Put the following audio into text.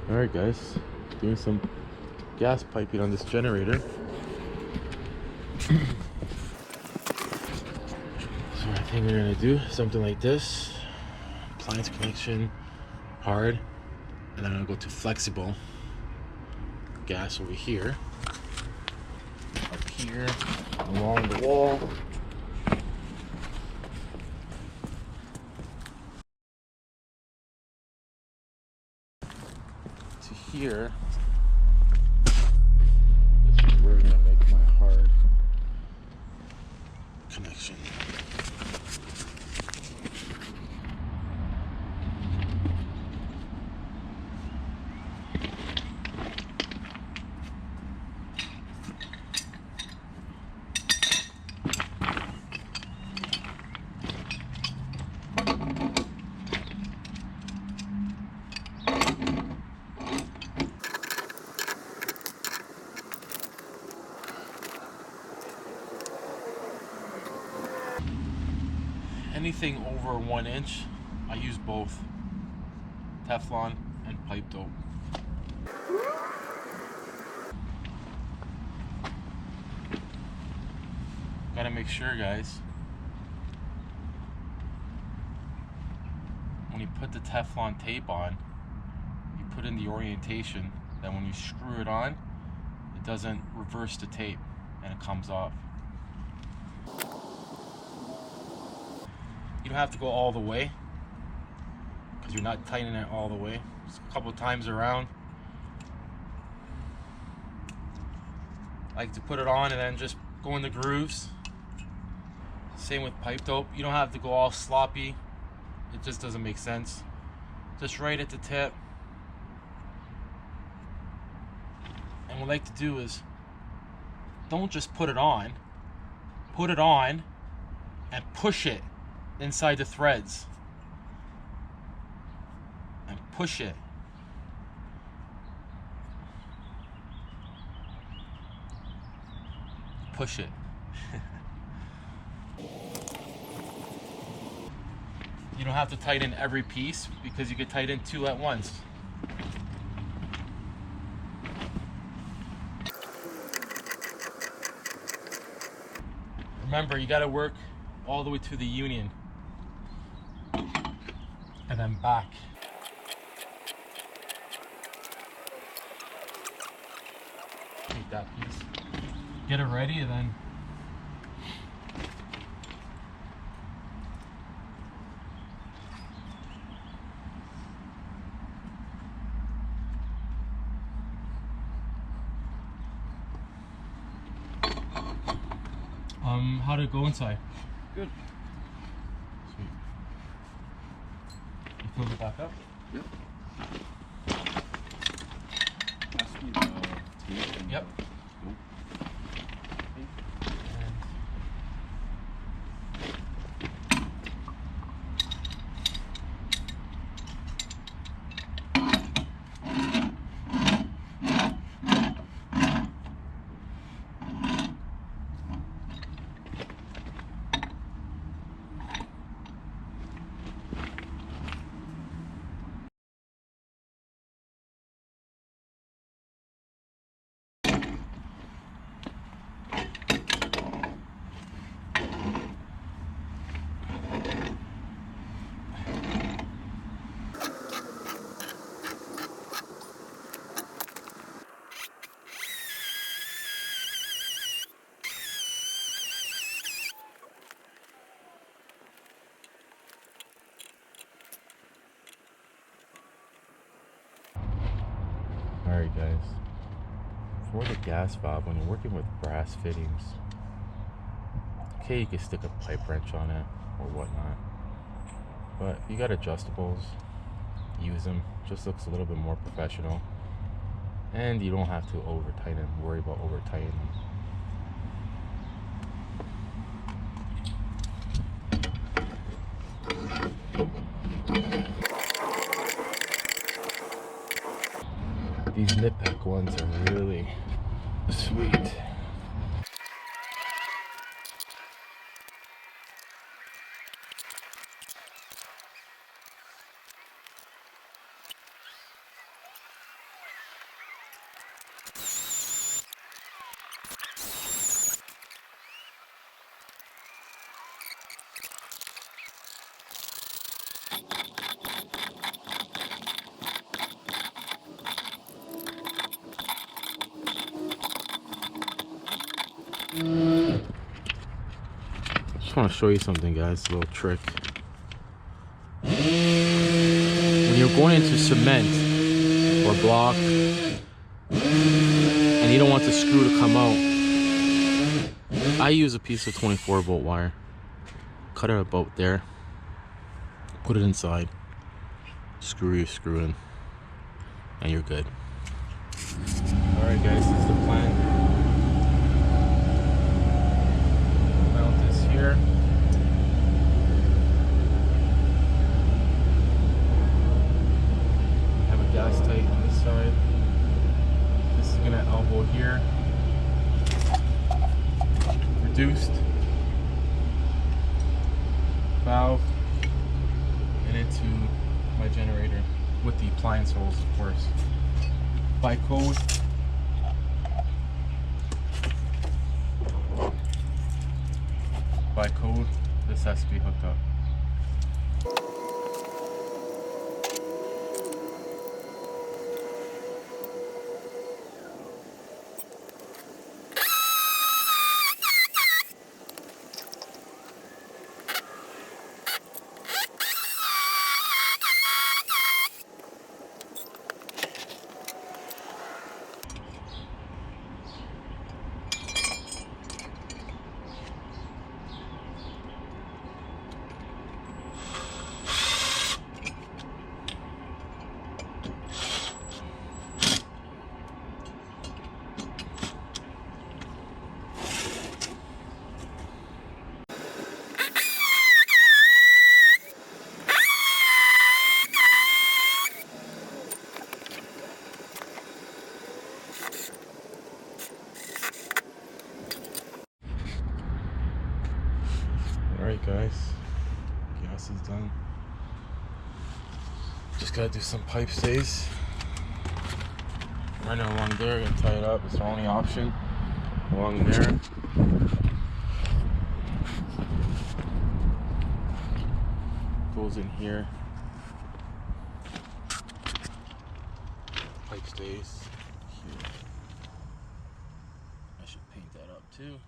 Alright guys, doing some gas piping on this generator. So I think we're gonna do something like this. Appliance connection, hard, and then I'm gonna go to flexible. Gas over here. Up here, along the wall. To here. This is where I'm gonna make my hard connection. Anything over 1 inch, I use both Teflon and pipe dope. Gotta make sure, guys, when you put the Teflon tape on, you put in the orientation that when you screw it on, it doesn't reverse the tape and it comes off. You don't have to go all the way because you're not tightening it all the way. Just a couple times around. I like to put it on and then just go in the grooves. Same with pipe dope. You don't have to go all sloppy. It just doesn't make sense. Just right at the tip. And what I like to do is don't just put it on. Put it on and push it inside the threads. And push it. Push it. You don't have to tighten every piece because you can tighten 2 at once. Remember, you got to work all the way to the union and then back. Take that piece. Get it ready and then how to go inside? Good. Sweet. You fill it back up? Yep. Pass me the tape and Yep. Nope. Alright guys, for the gas valve, when you're working with brass fittings, okay, you can stick a pipe wrench on it or whatnot, but you got adjustables, use them. Just looks a little bit more professional, and you don't have to over tighten, worry about over tightening them. These nitpick ones are really sweet. just want to show you something, guys. A little trick. When you're going into cement or block and you don't want the screw to come out, I use a piece of 24-volt wire. Cut it about there. Put it inside. Screw your screw in. And you're good. Alright guys, this is the plan. Mount this here. Have a gas tight on this side. This is gonna elbow here. Reduced valve and into my generator with the appliance holes, of course. By code, this has to be hooked up. Alright guys, gas is done. Just gotta do some pipe stays. Right now along there, gonna tie it up. It's the only option. Along there. Goes in here. Pipe stays here. I should paint that up too.